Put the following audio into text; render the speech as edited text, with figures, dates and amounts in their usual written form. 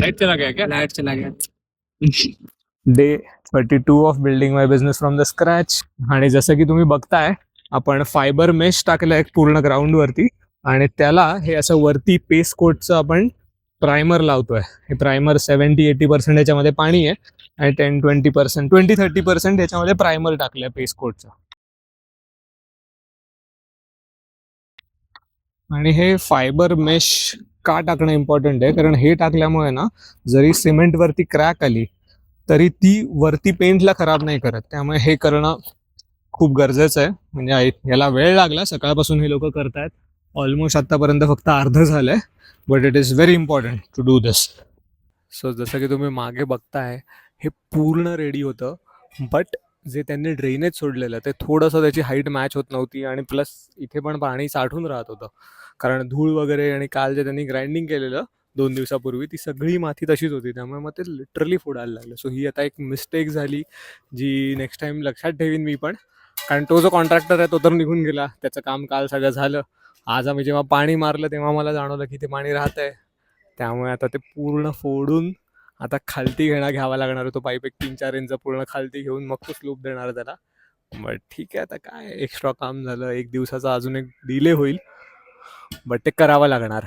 Light चला गया क्या? Light चला गया. Day 32 of building my business from the scratch. आणि जसं की तुम्ही बघताय, आपण फायबर मेश टाकलं एक पूर्ण ग्राउंड वरती, आणि त्याला हे असं वरती पेस्ट कोटचं आपण प्रायमर लावतोय. हे प्रायमर 70-80% याच्यामध्ये पाणी आहे, आणि 10-20%, 20-30% याच्यामध्ये प्रायमर टाकलंय पेस्ट कोटचं. आणि हे फायबर मेश का टाकणं इम्पॉर्टंट आहे, कारण हे टाकल्यामुळे ना, जरी सिमेंट वरती क्रॅक आली तरी ती वरती पेंटला खराब नाही करत. त्यामुळे हे करणं खूप गरजेचं आहे. म्हणजे याला वेळ लागला, सकाळपासून हे लोक करतायत. ऑलमोस्ट आतापर्यंत फक्त अर्ध झालंय, but it is very important to do this. So जसं की तुम्ही मागे बघताय, हे पूर्ण रेडी होतं, बट जे त्यांनी ड्रेनेज सोडलेलं ते थोडंसं त्याची हाईट मॅच होत नव्हती, आणि प्लस इथे पण पाणी साठून राहत होतं, कारण धूळ वगैरे, आणि काल जे त्यांनी ग्राइंडिंग केलेलं 2 दिवसापूर्वी ती सगळी माती तशीच होती, त्यामुळे मग ते लिटरली फोडायला लागलं. सो ही आता एक मिस्टेक झाली, जी नेक्स्ट टाइम लक्षात ठेवीन मी पण, कारण तो जो कॉन्ट्रॅक्टर आहे तो तर निघून गेला, त्याचं काम काल सगळं झालं. आज आम्ही जेव्हा पाणी मारलं तेव्हा मला जाणवलं की ते पाणी राहत आहे. त्यामुळे आता ते पूर्ण फोडून आता खालती घ्यावा लागणार. तो पाईप एक 3-4 इंच पूर्ण खालती घेऊन मग तो स्लूप देणार त्याला. बट ठीक आहे, आता काय एक्स्ट्रा काम झालं, 1 दिवसाचा अजून एक डिले होईल, बट ते करावं लागणार.